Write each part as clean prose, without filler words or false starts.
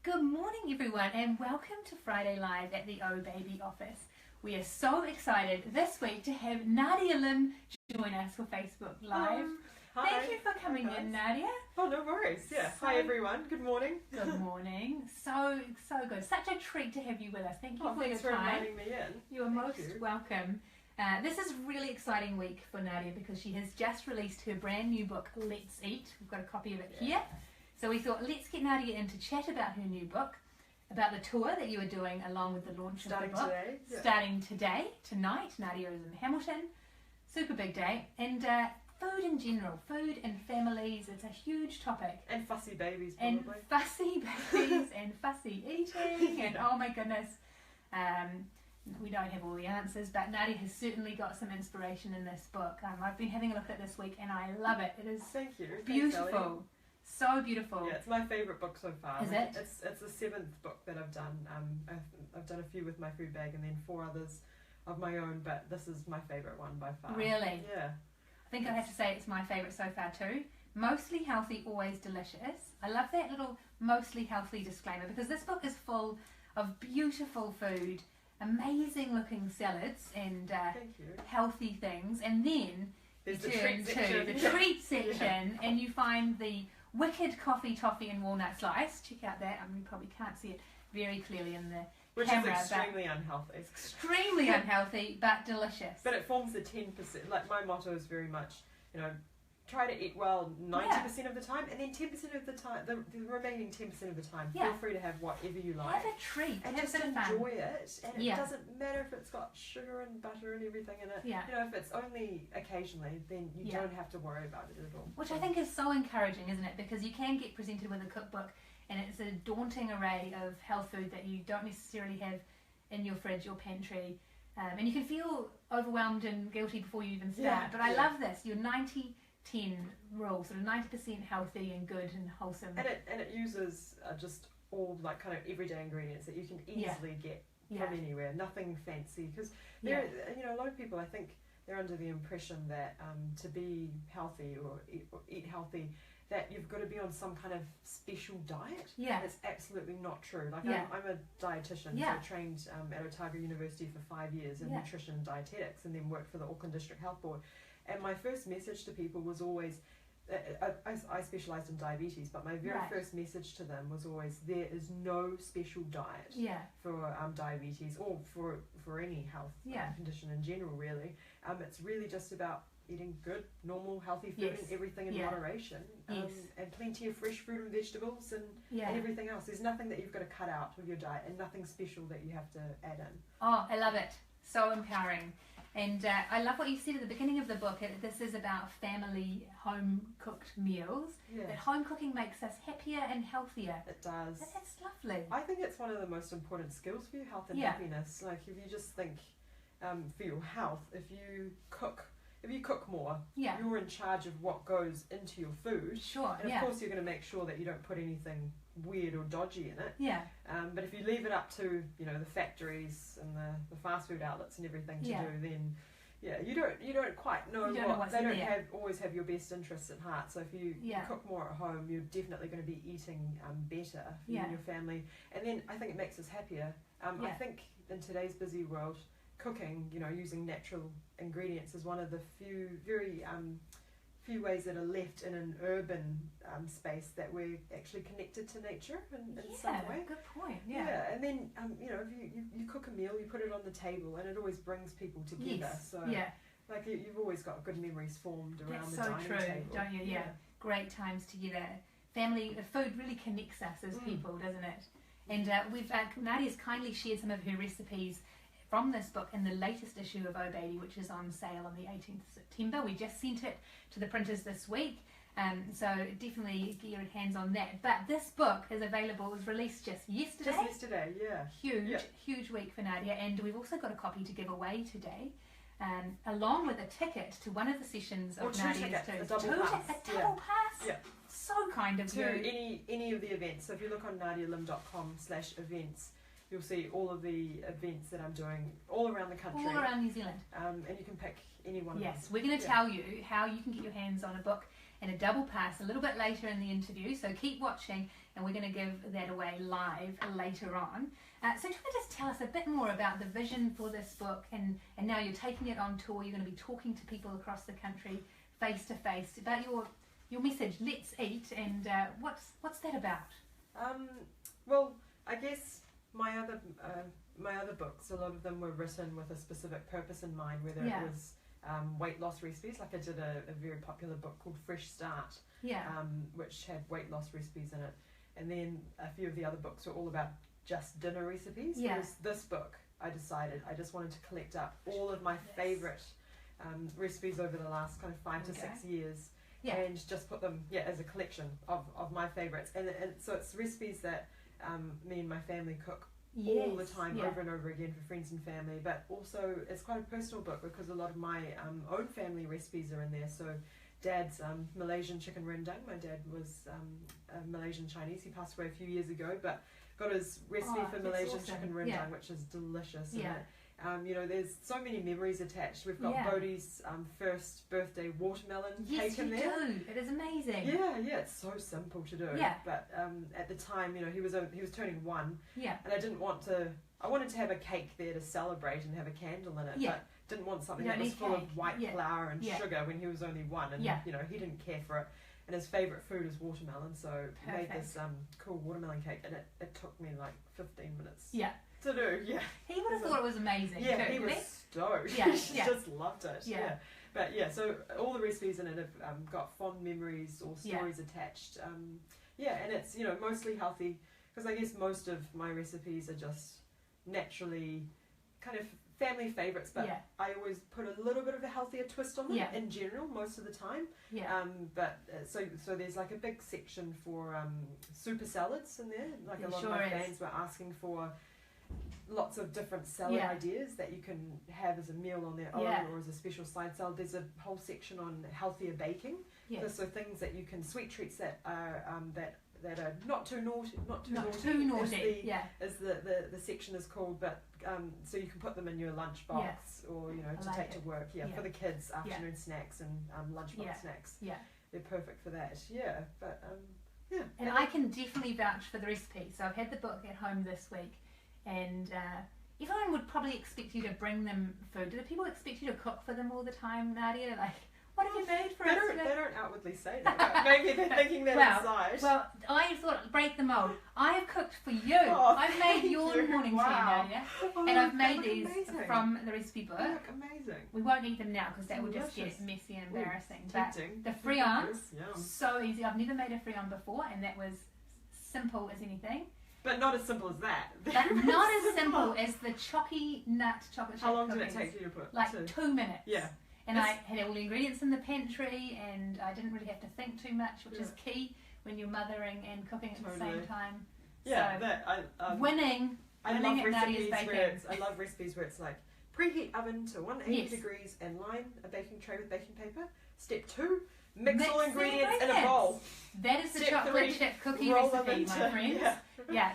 Good morning everyone and welcome to Friday Live at the OHbaby office. We are so excited this week to have Nadia Lim join us for Facebook Live. Hi. Thank you for coming in, Nadia. Oh, no worries. Yeah. Hi everyone. Good morning. Good morning. So good. Such a treat to have you with us. Thank you for your thanks for time. inviting me in. You are most welcome. This is a really exciting week for Nadia because she has just released her brand new book, Let's Eat. We've got a copy of it here. So we thought, let's get Nadia in to chat about her new book, about the tour that you are doing along with the launch of the book. Starting today, tonight. Nadia is in Hamilton. Super big day. And food in general, food and families, it's a huge topic. And fussy babies, probably. And fussy babies and fussy eating and oh my goodness. We don't have all the answers, but Nadia has certainly got some inspiration in this book. I've been having a look at it this week and I love it. It is beautiful. So beautiful. Yeah, it's my favourite book so far. Is it? It's the 7th book that I've done. I've done a few with my food bag and then 4 others of my own, but this is my favourite one by far. Really? Yeah. I think I have to say it's my favourite so far too. Mostly healthy, always delicious. I love that little mostly healthy disclaimer because this book is full of beautiful food, amazing looking salads and healthy things, and then you turn to the treat section and you find the wicked coffee, toffee and walnut slice. Check out that. You probably can't see it very clearly in the camera. Which is extremely unhealthy. Extremely unhealthy, but delicious. But it forms the 10%. Like my motto is very much, try to eat well 90% of the time, and then 10% of the time, the remaining 10% of the time, feel free to have whatever you like. Have a treat. And just enjoy it. And it doesn't matter if it's got sugar and butter and everything in it. Yeah. If it's only occasionally, then you don't have to worry about it at all. Which I think is so encouraging, isn't it? Because you can get presented with a cookbook and it's a daunting array of health food that you don't necessarily have in your fridge or pantry. And you can feel overwhelmed and guilty before you even start. But I love this. You're 90-10 rule, sort of 90% healthy and good and wholesome. And it uses just all like kind of everyday ingredients that you can easily get from anywhere. Nothing fancy. Because a lot of people, I think, they're under the impression that to be healthy or eat healthy, that you've got to be on some kind of special diet. Yeah. It's absolutely not true. Like I'm a dietitian, so I trained at Otago University for 5 years in nutrition and dietetics, and then worked for the Auckland District Health Board. And my first message to people was always, I specialised in diabetes, but my very first message to them was always, there is no special diet for diabetes or for any health condition in general, really. It's really just about eating good, normal, healthy food and everything in moderation, and plenty of fresh fruit and vegetables and everything else. There's nothing that you've got to cut out of your diet and nothing special that you have to add in. Oh, I love it. So empowering. And I love what you said at the beginning of the book. This is about family home-cooked meals. Yeah. That home cooking makes us happier and healthier. It does. That's lovely. I think it's one of the most important skills for your health and happiness. Like if you just think for your health, if you cook more, you're in charge of what goes into your food. Sure. And of course you're going to make sure that you don't put anything weird or dodgy in it. Yeah. But if you leave it up to the factories and the fast food outlets and everything to do, then you don't quite know what they don't always have your best interests at heart. So if you cook more at home, you're definitely going to be eating better for you and your family. And then I think it makes us happier. I think in today's busy world, cooking, using natural ingredients is one of the few few ways that are left in an urban space that we're actually connected to nature in some way. Good point. And then if you cook a meal, you put it on the table, and it always brings people together. So like you've always got good memories formed around the dining table. That's so true, don't you? Yeah. Great times together. Family, food really connects us as people, doesn't it? And Nadia's kindly shared some of her recipes from this book in the latest issue of OHbaby, which is on sale on the 18th of September. We just sent it to the printers this week, so definitely get your hands on that. But this book is available, was released just yesterday. Just yesterday, Huge week for Nadia, and we've also got a copy to give away today, along with a ticket to one of the sessions of Nadia's too. A double pass. Yeah. So kind of you. To any of the events. So if you look on NadiaLim.com/events, you'll see all of the events that I'm doing all around the country. All around New Zealand. And you can pick any one of them. Yes, we're going to tell you how you can get your hands on a book and a double pass a little bit later in the interview, so keep watching, and we're going to give that away live later on. So do you want to just tell us a bit more about the vision for this book, and now you're taking it on tour, you're going to be talking to people across the country face to face about your message, let's eat, and what's that about? Well, I guess my other books, a lot of them were written with a specific purpose in mind, whether it was weight loss recipes, like I did a very popular book called Fresh Start, which had weight loss recipes in it, and then a few of the other books were all about just dinner recipes. Whereas this book, I decided I just wanted to collect up all of my favourite recipes over the last kind of 5 to 6 years, and just put them as a collection of my favourites, and so it's recipes that me and my family cook all the time, over and over again for friends and family, but also it's quite a personal book because a lot of my own family recipes are in there. So Dad's Malaysian chicken rendang. My dad was Malaysian Chinese. He passed away a few years ago, but got his recipe for Malaysian chicken rendang, which is delicious. You know, there's so many memories attached. We've got Bodhi's first birthday watermelon cake in there. Yes, you do. It is amazing. Yeah, it's so simple to do. But at the time, you know, he was turning 1. And I didn't want to. I wanted to have a cake there to celebrate and have a candle in it, but didn't want something that was full of white flour and sugar when he was only 1, and you know, he didn't care for it. And his favourite food is watermelon, so he made this cool watermelon cake, and it took me like 15 minutes. To do, He would have thought it was attached. He was stoked. He just loved it. But so all the recipes in it have got fond memories or stories attached. And it's, you know, mostly healthy, because I guess most of my recipes are just naturally kind of family favourites, but I always put a little bit of a healthier twist on them in general most of the time. But so there's like a big section for super salads in there. Like a lot of my fans were asking for lots of different salad ideas that you can have as a meal on their own or as a special side salad. There's a whole section on healthier baking. So things that you can, sweet treats that are that are not too naughty. As the section is called, but so you can put them in your lunchbox or, you know, to take to work. For the kids, afternoon snacks and lunchbox snacks. They're perfect for that. But And I can definitely vouch for the recipe. So I've had the book at home this week. And everyone would probably expect you to bring them food. Do the people expect you to cook for them all the time, Nadia? Like, what have you made for us today? They don't outwardly say that, but maybe they're thinking that inside. Well, I thought, break the mold. I have cooked for you. I've made your morning tea, Nadia. And I've made these from the recipe book. They look amazing. We won't eat them now because that will just get messy and embarrassing. But the friands, so easy. I've never made a friand before, and that was simple as anything. But not as simple as that. But not as simple as the chocolate chip. How long did it take you to put? Like 2 minutes. Yeah. And I had all the ingredients in the pantry, and I didn't really have to think too much, which is key when you're mothering and cooking at the same time. Winning. I love recipes where it's like preheat oven to 180 degrees and line a baking tray with baking paper. Step 2. Mix all ingredients in a bowl. That is the chocolate chip cookie recipe, my friends.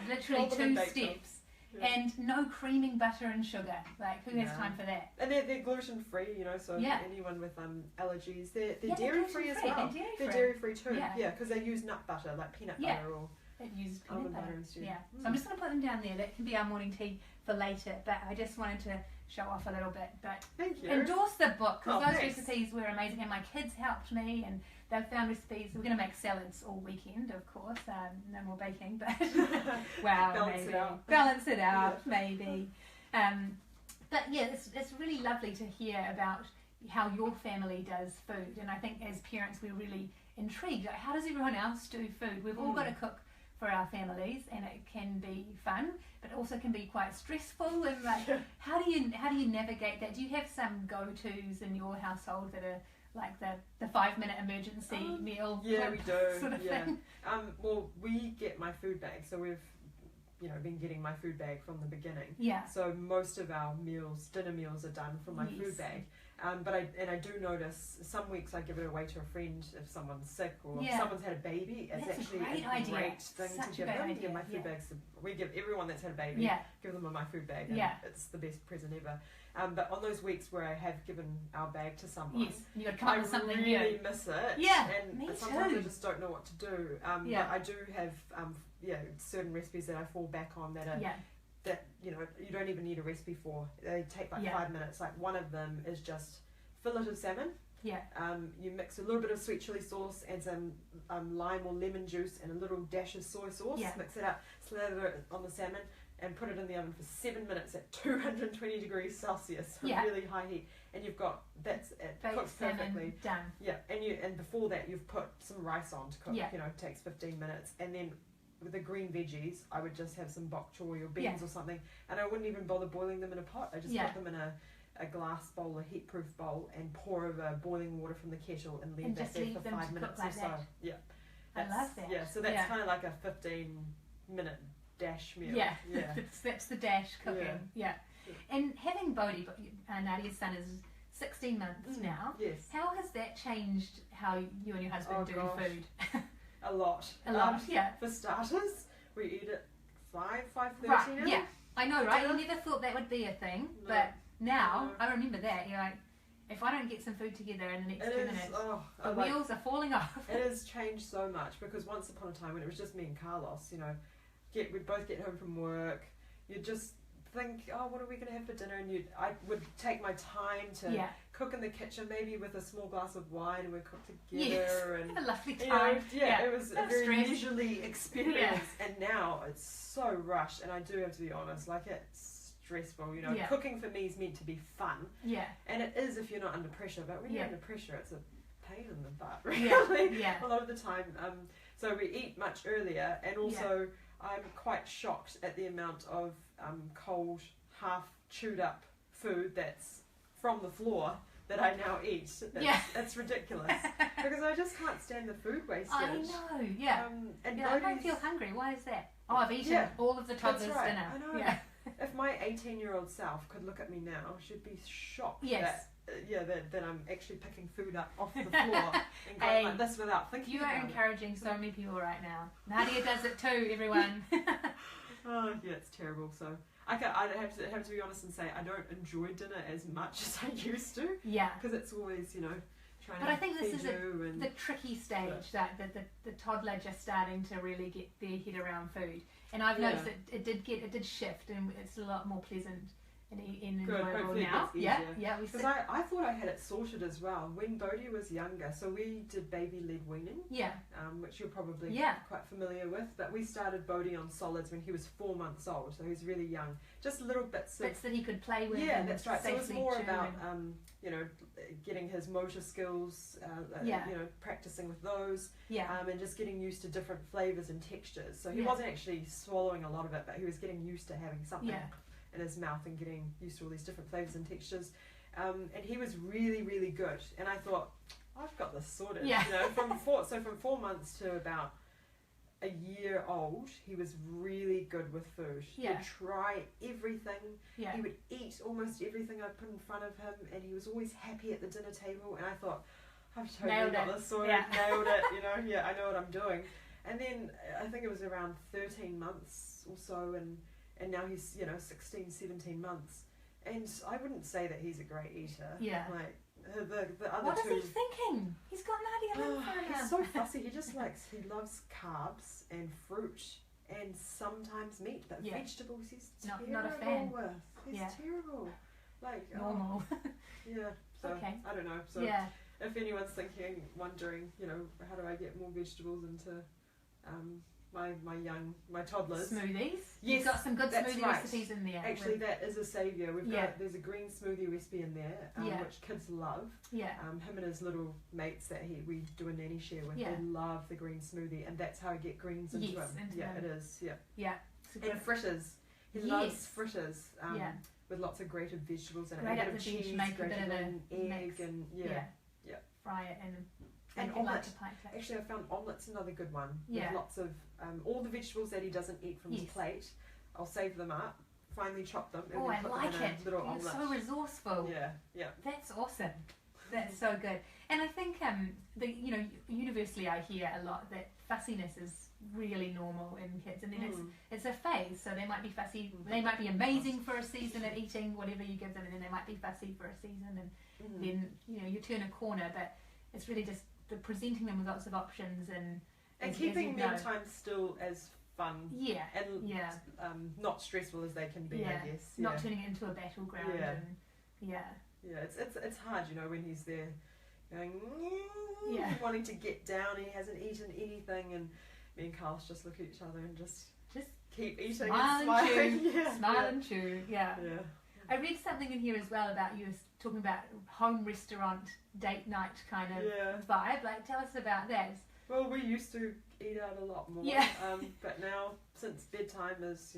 Literally 2 steps. And no creaming butter and sugar. Like, who has time for that? And they're gluten free, you know, so anyone with allergies, they're dairy free as well. They're dairy free too. Because they use nut butter, like peanut butter or it uses peanut butter instead. So I'm just going to put them down there. That can be our morning tea for later, but I just wanted to show off a little bit. But thank you. Endorse the book, because those recipes were amazing, and my kids helped me, and they've found recipes. We're going to make salads all weekend, of course. No more baking, but balance it out, maybe. But it's really lovely to hear about how your family does food, and I think as parents we're really intrigued. Like, how does everyone else do food? We've all got to cook for our families, and it can be fun, but it also can be quite stressful. And like, how do you navigate that? Do you have some go-tos in your household that are like the 5-minute emergency meal? Yeah, we do. Sort of thing? Well, we get my food bag, so been getting my food bag from the beginning. Yeah. So most of our dinner meals are done from my food bag. But I do notice some weeks I give it away to a friend if someone's sick or if someone's had a baby. It's actually a great thing to give them. Yeah, my food bags. We give everyone that's had a baby. Give them my food bag. And it's the best present ever. But on those weeks where I have given our bag to someone, you got to come up with something new. I really miss it. Yeah, and me sometimes too. I just don't know what to do. But I do have certain recipes that I fall back on that are that you don't even need a recipe for. They take like 5 minutes. Like one of them is just fillet of salmon. Yeah. You mix a little bit of sweet chili sauce and some lime or lemon juice and a little dash of soy sauce. Yeah. Mix it up, slather it on the salmon, and put it in the oven for 7 minutes at 220 degrees Celsius, really high heat. And you've got it cooks perfectly. Done. Yeah, and before that you've put some rice on to cook. It takes 15 minutes, and then with the green veggies, I would just have some bok choy or beans or something, and I wouldn't even bother boiling them in a pot. I just put them in a glass bowl, a heat-proof bowl, and pour over boiling water from the kettle and leave that there for 5 minutes or so. Yeah, I love that. Yeah, so that's kind of like a 15-minute dash meal. Yeah, that's the dash cooking. Yeah. And having Bodhi, Nadia's son is 16 months now. Yes. How has that changed how you and your husband do food? A lot. Yeah. For starters, we eat at 5:30 right, now. Yeah, I know, right? You never thought that would be a thing, but now, I remember that, you're like, if I don't get some food together in the next 2 minutes, the wheels are falling off. It has changed so much, because once upon a time when it was just me and Carlos, we'd both get home from work, you'd just think, what are we going to have for dinner? And I would take my time to cook in the kitchen, maybe with a small glass of wine, and we'd cook together. And a lovely time. It was a very leisurely experience. And now it's so rushed, and I do have to be honest, it's stressful. Cooking for me is meant to be fun. Yeah. And it is if you're not under pressure, but when you're under pressure, it's a pain in the butt, really. Yeah. A lot of the time. So we eat much earlier, and also I'm quite shocked at the amount of cold, half chewed up food that's from the floor that I now eat. It's ridiculous, because I just can't stand the food wastage. I know, and I don't feel hungry. Why is that? I've eaten all of the toddler's dinner. I know. Yeah. If my 18-year-old self could look at me now, she'd be shocked that I'm actually picking food up off the floor and going like this without thinking about it. You are encouraging so many people right now. Nadia does it too, everyone. It's terrible. So I have to be honest and say I don't enjoy dinner as much as I used to. Yeah. Because it's always, trying to. But I think this is the tricky stage, that the toddler just starting to really get their head around food. And I've noticed that it did shift, and it's a lot more pleasant and enjoyable now. Yeah, because I thought I had it sorted as well when Bodhi was younger. So we did baby-led weaning, which you're probably quite familiar with. But we started Bodhi on solids when he was 4 months old, so he was really young. Just little bits that he could play with. Yeah, that's right. So it was more about getting his motor skills, practicing with those, and just getting used to different flavors and textures. So he wasn't actually swallowing a lot of it, but he was getting used to having something in his mouth and getting used to all these different flavors and textures. And he was really, really good. And I thought, I've got this sorted. Yeah. From 4 months to about a year old, he was really good with food. He would try everything. Yeah. He would eat almost everything I put in front of him, and he was always happy at the dinner table. And I thought, I've totally got this sorted, nailed it. I know what I'm doing. And then I think it was around 13 months or so, and now he's 16, 17 months, and I wouldn't say that he's a great eater. Yeah. The other what two. What is he thinking? He's got Nadia Lim for him. He's so fussy. He loves carbs and fruit and sometimes meat, but vegetables he's not a fan with. He's terrible. Normal. So I don't know. So if anyone's wondering, how do I get more vegetables into my toddlers smoothies? You've got some good smoothie recipes in there. Actually, that is a saviour. There's a green smoothie recipe in there, which kids love. Him and his little mates that we do a nanny share with, they love the green smoothie, and that's how I get greens into him. It is. And fritters. He loves fritters. With lots of grated vegetables in it. Grate up the cheese, make a bit of an egg, and fry it and And Make it like omelette. a pie plate. Actually, I found omelette's another good one. Yeah. With lots of all the vegetables that he doesn't eat from his Yes. plate. I'll save them up, finely chop them, and Oh, then I put like them in it. a little You're omelette. so resourceful. Yeah. That's awesome. That's so good. And I think universally I hear a lot that fussiness is really normal in kids, and then it's a phase. So they might be fussy. They might be amazing for a season at eating whatever you give them, and then they might be fussy for a season, and then you turn a corner. But it's really just presenting them with lots of options and keeping meal times still as fun. Yeah. And not stressful as they can be. I guess. Not turning it into a battleground. Yeah. It's hard, when he's there going, wanting to get down, he hasn't eaten anything, and me and Carlos just look at each other and just keep eating smile and and chew. Yeah. Smile and chew. Yeah. I read something in here as well about you talking about home restaurant date night kind of vibe. Like, tell us about that. Well, we used to eat out a lot more. But now, since bedtime is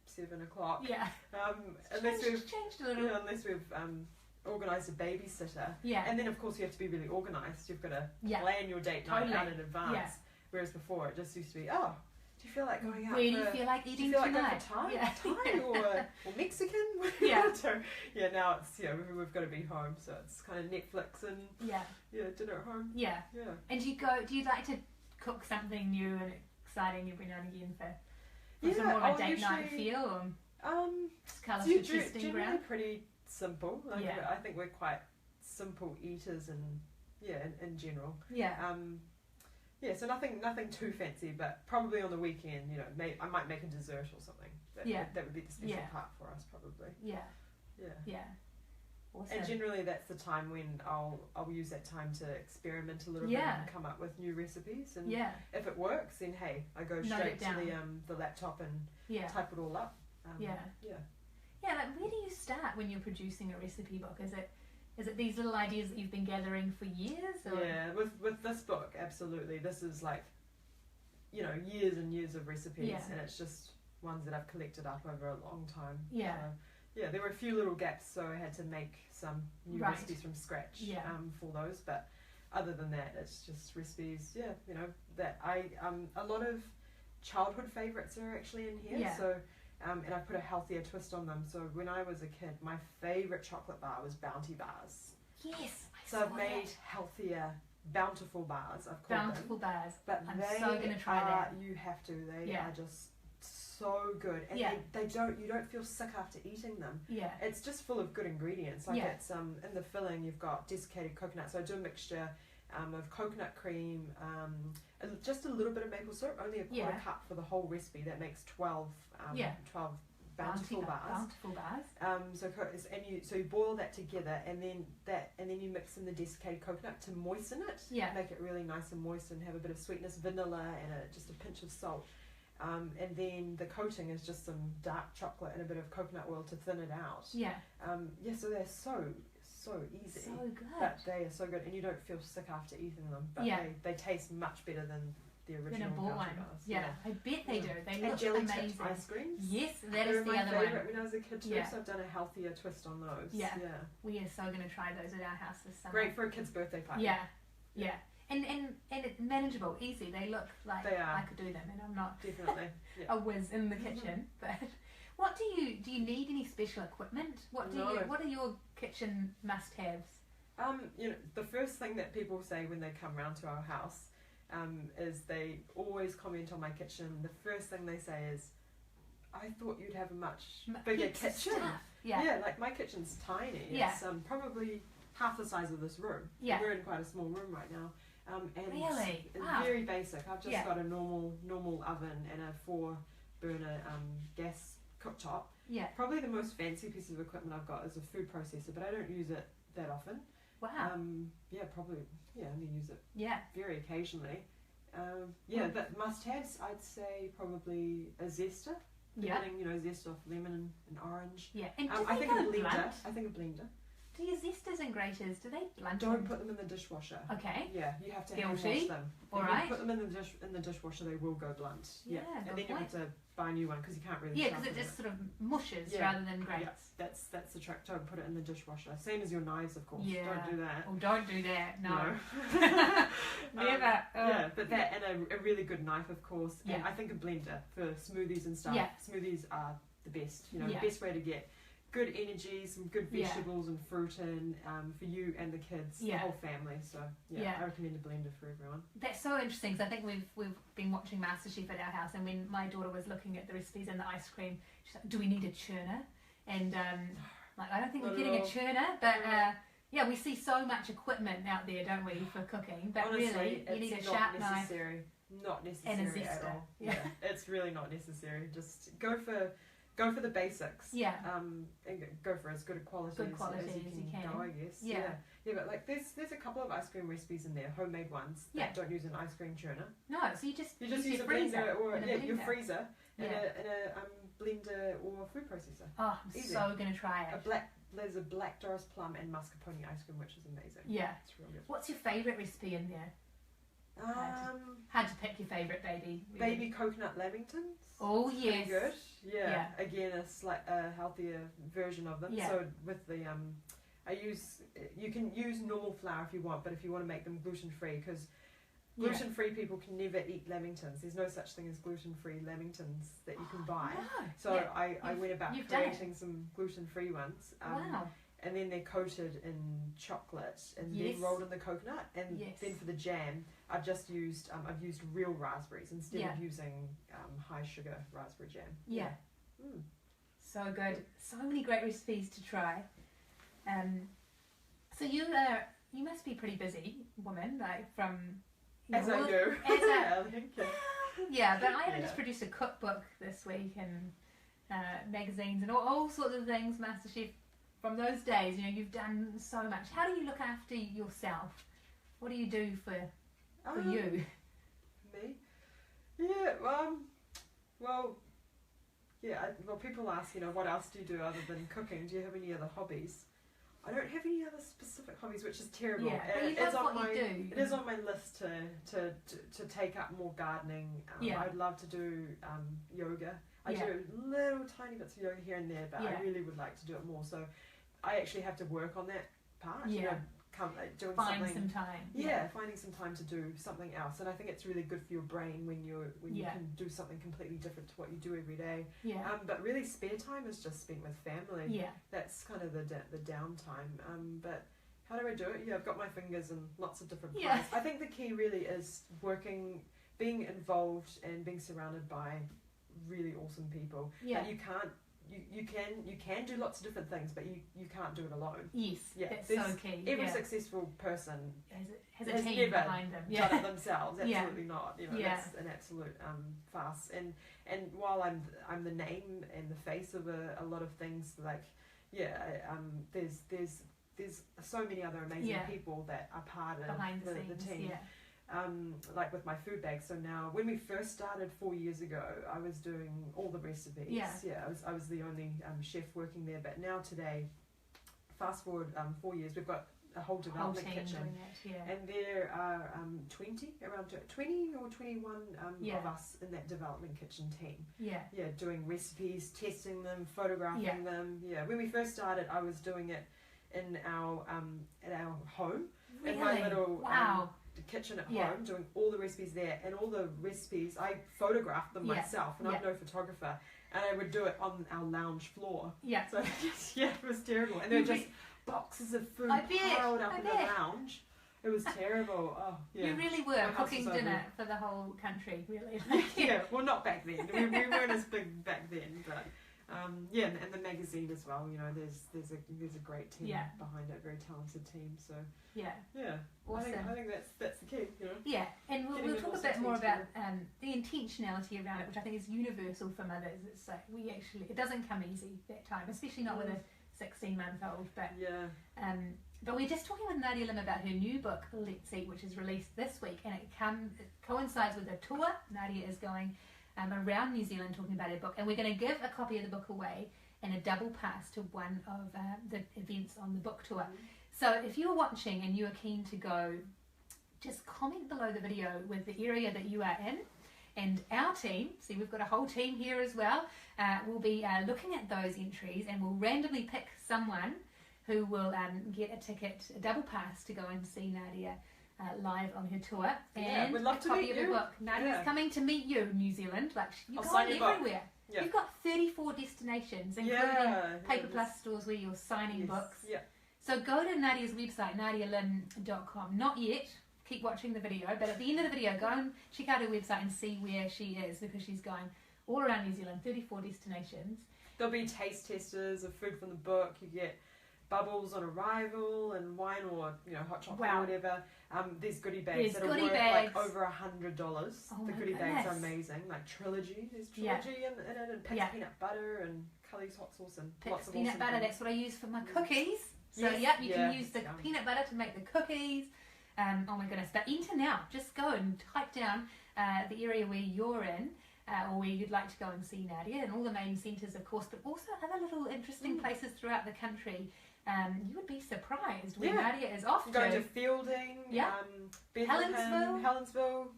7 o'clock. Yeah. Unless we've changed a little. Unless we've organised a babysitter. Yeah. And then of course you have to be really organised. You've got to plan your date night out in advance. Yeah. Whereas before it just used to be, do you feel like going out? Where do you feel like eating tonight? Like Thai or Mexican? So now it's we've got to be home, so it's kind of Netflix and dinner at home. Yeah. And do you like to cook something new and exciting every now and again for some more of a date night feel? It's generally pretty simple. I think we're quite simple eaters and in general. So nothing too fancy, but probably on the weekend, I might make a dessert or something. That would be the special part for us, probably. Awesome. And generally that's the time when I'll use that time to experiment a little bit and come up with new recipes. And if it works, then hey, I go straight to the laptop and type it all up. Like, where do you start when you're producing a recipe book? Is it these little ideas that you've been gathering for years? Or? Yeah, with this book, absolutely. This is like, years and years of recipes, and it's just ones that I've collected up over a long time. So, there were a few little gaps, so I had to make some new recipes from scratch for those. But other than that, it's just recipes. That a lot of childhood favourites are actually in here. So. And I put a healthier twist on them. So when I was a kid, my favourite chocolate bar was Bounty bars. Yes. So I've made healthier, bountiful bars. I've called bountiful them. Bars. But I'm so going to try that. You have to. They are just so good, and you don't feel sick after eating them. It's just full of good ingredients. Like it's in the filling you've got desiccated coconut. So I do a mixture of coconut cream, just a little bit of maple syrup, only a quarter cup for the whole recipe. That makes 12 bountiful bars. So you boil that together, and then you mix in the desiccated coconut to moisten it. Make it really nice and moist, and have a bit of sweetness, vanilla, and just a pinch of salt. And then the coating is just some dark chocolate and a bit of coconut oil to thin it out. So they're so easy. So good. But they are so good, and you don't feel sick after eating them. But they taste much better than the original Bounty bars. I bet they do. They and look jelly amazing. tipped ice creams. Yes, that is the my other favourite one. when I was a kid too. So I've done a healthier twist on those. We are so going to try those at our house this summer. Great for a kid's birthday party. And it's manageable, easy. They look like I could do them, and I'm not definitely a whiz in the kitchen. But what do you need any special equipment? What are your kitchen must-haves? The first thing that people say when they come round to our house is they always comment on my kitchen. The first thing they say is, I thought you'd have a much bigger kitchen. Like my kitchen's tiny. It's probably half the size of this room. We're in quite a small room right now. And really? It's very basic. I've just got a normal oven and a 4-burner gas cooktop. Probably the most fancy piece of equipment I've got is a food processor, but I don't use it that often. Wow. Only use it very occasionally. But must-haves, I'd say probably a zester. Getting zest off lemon and orange. And I think a blender. Do your zesters and graters, do they blunt Don't them? put them in the dishwasher. Okay. Yeah, you have to hand Guilty. wash them. All If right. you put them in the dishwasher, they will go blunt. Yeah, and good then you point. have to buy a new one because you can't really. Yeah, because sharpen it just sort of mushes Yeah. rather than grates. Yeah, that's the trick. Don't put it in the dishwasher. Same as your knives, of course. Yeah. Don't do that. Oh, don't do that. No. Never. Oh. Yeah, but that and a really good knife, of course. And Yeah. I think a blender for smoothies and stuff. Yeah. Smoothies are the best. You know, Yeah. the best way to get good energy, some good Yeah. vegetables and fruit in for you and the kids, Yeah. the whole family. So Yeah. I recommend a blender for everyone. That's so interesting because I think we've been watching MasterChef at our house, and when my daughter was looking at the recipes and the ice cream, she's like, "Do we need a churner?" And like, I don't think we're Not getting at a all. churner, but No. yeah, we see so much equipment out there, don't we, for cooking? But Honestly, really, you need a it's sharp not knife. necessary. Not necessary And a at zester. all. Yeah. It's really not necessary. Just go for the basics. Yeah. And go for as good a quality, Good quality as you can go, I guess. Yeah. Yeah, but like there's a couple of ice cream recipes in there, homemade ones Yeah. that don't use an ice cream churner. No, so you just You just use a your freezer blender or and a your blender. freezer and Yeah. a blender or food processor. Oh, I'm Easy. so gonna try it. There's a black Doris plum and mascarpone ice cream, which is amazing. Yeah. It's real good. What's your favourite recipe in there? Hard to pick your favourite, baby. Really. Baby coconut lamingtons. Oh Pretty yes. good. Yeah. Yeah. Again, a healthier version of them. Yeah. So with the you can use normal flour if you want, but if you want to make them gluten free, because Yeah. gluten free people can never eat lamingtons. There's no such thing as gluten free lamingtons that you can buy. No. So Yeah. I went about you've done it. creating some gluten free ones. Wow. And then they're coated in chocolate and Yes. then rolled in the coconut. And Yes. then for the jam, I've used real raspberries instead Yeah. of using high sugar raspberry jam. Yeah. Mm. So good. So many great recipes to try. So you must be pretty busy woman, like from As I do. As a, Yeah, thank you. yeah, but I Yeah. just produced a cookbook this week and magazines and all sorts of things, MasterChef. From those days, you know, you've done so much. How do you look after yourself? What do you do for you? Me? Yeah, well, people ask, you know, what else do you do other than cooking? Do you have any other hobbies? I don't have any other specific hobbies, which is terrible. Yeah, but you It's love on what you do. It is on my list to take up more gardening. Yeah. I'd love to do yoga. I Yeah. do little tiny bits of yoga here and there, but Yeah. I really would like to do it more. So I actually have to work on that part. Yeah. You know, doing Find something. some time. Yeah, finding some time to do something else, and I think it's really good for your brain when you Yeah. can do something completely different to what you do every day. Yeah. But really, spare time is just spent with family. Yeah. That's kind of the downtime. But how do I do it? Yeah, I've got my fingers in lots of different pies. Yeah. I think the key really is being involved, and being surrounded by really awesome people. Yeah. But you can do lots of different things, but you can't do it alone. Yes. Yeah, That's there's so key. Every yeah. successful person has a has team never behind them. Yeah. done it themselves. Yeah. Absolutely not. You know, Yeah. that's an absolute farce. And while I'm the name and the face of a lot of things, like there's so many other amazing Yeah. people that are part of Behind the scenes. team. Yeah. Like with my food bag. So now, when we first started 4 years ago, I was doing all the recipes. Yeah. I was the only chef working there. But now today, fast forward 4 years, we've got a whole development team kitchen. doing it. Yeah. And there are around 20 or 21 Yeah. of us in that development kitchen team. Yeah. Yeah, doing recipes, testing them, photographing Yeah. them. Yeah, when we first started, I was doing it in our at our home, in my Really? little Wow. kitchen at Yeah. home, doing all the recipes there, and all the recipes I photographed them Yeah. myself, and I'm Yeah. no photographer, and I would do it on our lounge floor. Yeah. So yeah, it was terrible, and there were just boxes of food I bet, piled up I in bet. the lounge. It was terrible. Oh yeah. You really were My house cooking was dinner ugly. for the whole country, really. Yeah, well, not back then. We weren't as big back then, but yeah, and the magazine as well. You know, there's a great team Yeah. behind it, very talented team. So Yeah. yeah, Awesome. I think that's the key. You know. Yeah, and Getting we'll it talk all a bit sort more of about the intentionality around it, which I think is universal for mothers. It's like it doesn't come easy that time, especially not with a 16-month-old. But we're just talking with Nadia Lim about her new book, Let's Eat, which is released this week, and it coincides with a tour. Nadia is going around New Zealand talking about her book, and we're going to give a copy of the book away and a double pass to one of the events on the book tour. So if you're watching and you are keen to go, just comment below the video with the area that you are in, and our team, see we've got a whole team here as well, will be looking at those entries, and we'll randomly pick someone who will get a ticket, a double pass to go and see Nadia live on her tour, and we'd love a to copy meet of her you. book. Nadia's coming to meet you, New Zealand. Like, you've I'll gone sign your book. everywhere. Yeah. You've got 34 destinations, including Paper Plus stores where you're signing books. Yeah. So go to Nadia's website, NadiaLim.com. Not yet. Keep watching the video, but at the end of the video, go and check out her website and see where she is, because she's going all around New Zealand, 34 destinations. There'll be taste testers of food from the book. You get bubbles on arrival and wine, or hot chocolate or whatever. There's goodie bags that are worth like over $100. Oh the my goodie bags are goodness. amazing. Like Trilogy, there's Trilogy in it, and Pix peanut butter and Cully's hot sauce and Pix lots of peanut awesome butter. things. That's what I use for my cookies. So Yes. you can use the peanut butter to make the cookies. Oh my goodness! But enter now. Just go and type down the area where you're in, or where you'd like to go and see Nadia, and all the main centres, of course, but also other little interesting places throughout the country. You would be surprised where Nadia is off to. Going to Fielding, Helensville,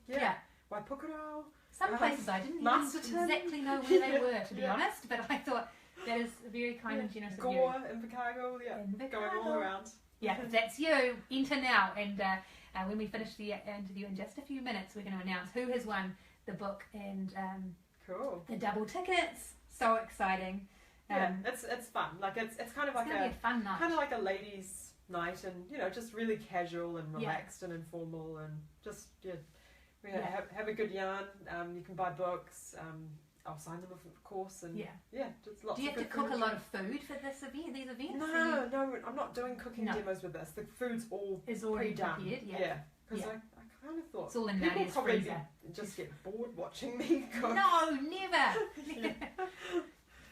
Waipukurau. Some places I didn't even exactly know where they were, to be honest, but I thought that is very kind and generous of you. Gore, Invercargill, going all around. Yeah, if that's you, enter now, and when we finish the interview in just a few minutes, we're going to announce who has won the book and the double tickets. So exciting! It's fun. Like it's kind of like a fun night, kind of like a ladies' night, and just really casual and relaxed and informal, and just have a good yarn. You can buy books. I'll sign them, of course, and just lots. Do you have to cook a lot of food for this event? These events? No, I'm not doing cooking demos with this. The food's all already pre-done. Prepared. Because I kind of thought it's all in people Nadia's probably freezer. just get bored watching me cook. No, never.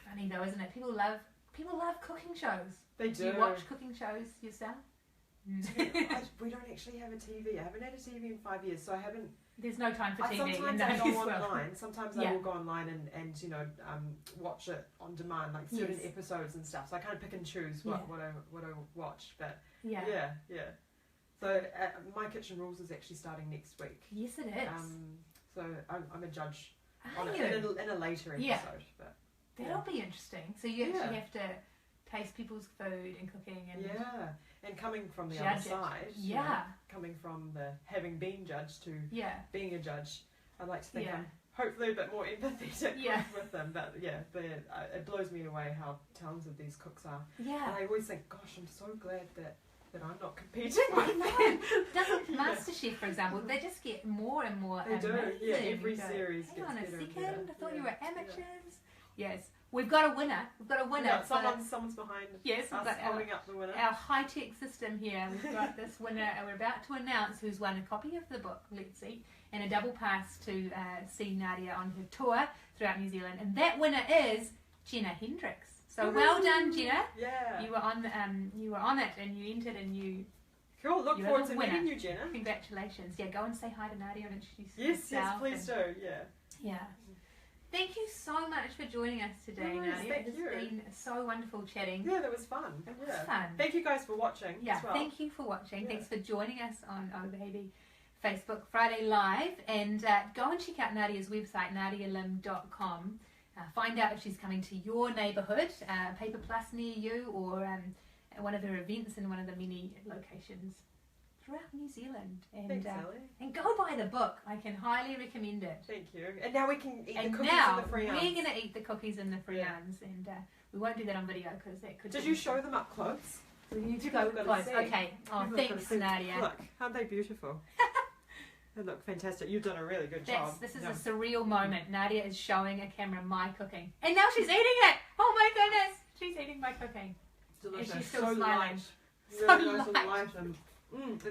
Funny though, isn't it? People love cooking shows. They do. Do you watch cooking shows yourself? We don't actually have a TV. I haven't had a TV in 5 years, so I haven't. There's no time for TV. Sometimes I go online. Sometimes I will go online and watch it on demand, like certain episodes and stuff. So I kind of pick and choose what I watch. But yeah. So My Kitchen Rules is actually starting next week. Yes, it is. So I'm a judge on it in a later episode. But that'll be interesting. So you actually have to taste people's food and cooking and coming from the other side, coming from the having been judged to being a judge, I'd like to think I'm hopefully a bit more empathetic with them, but it blows me away how talented these cooks are. And I always think, gosh, I'm so glad that I'm not competing with them. Doesn't MasterChef, for example, they just get more and more amazing. They do, every series gets better. Hang on a second, I thought you were amateurs. Yes. We've got a winner. Yeah, someone's behind us holding up the winner. Our high-tech system here. We've got this winner, and we're about to announce who's won a copy of the book, Let's See, and a double pass to see Nadia on her tour throughout New Zealand. And that winner is Jenna Hendricks. So well done, Jenna. Yeah. You were on it, and you entered, and you. Cool. Look forward to meeting you, Jenna. Congratulations. Yeah, go and say hi to Nadia and introduce yourself. Yes, please do. Yeah. Thank you so much for joining us today, Nadia. It's been so wonderful chatting. Yeah, that was fun. It was fun. Thank you guys for watching as well. Thank you for watching. Yeah. Thanks for joining us on OHbaby Facebook Friday Live. And go and check out Nadia's website, NadiaLim.com. Find out if she's coming to your neighbourhood, Paper Plus near you, or one of her events in one of the many locations throughout New Zealand. And, thanks, Ellie. And go buy the book. I can highly recommend it. Thank you. And now we can eat the cookies and the free we're going to eat the cookies and the free and we won't do that on video because that could. Did you show them up close? We need to go close. Okay. Oh, thanks, Nadia. Look, aren't they beautiful? They look fantastic. You've done a really good job. This is a surreal moment. Nadia is showing a camera my cooking. And now she's eating it! Oh my goodness! She's eating my cooking. Delicious. And she's still smiling. So nice and light and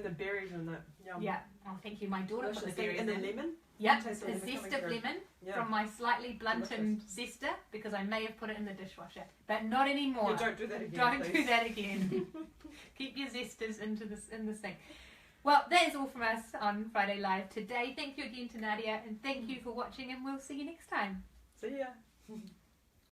the berries and the yum. Yeah. Oh, thank you. My daughter put the berries in. And the lemon? Yep. A zest of lemon from my slightly blunted zester because I may have put it in the dishwasher. But not anymore. Yeah, don't do that again, Don't do that again. Keep your zesters in the sink. Well, that is all from us on Friday Live today. Thank you again to Nadia, and thank you for watching, and we'll see you next time. See ya.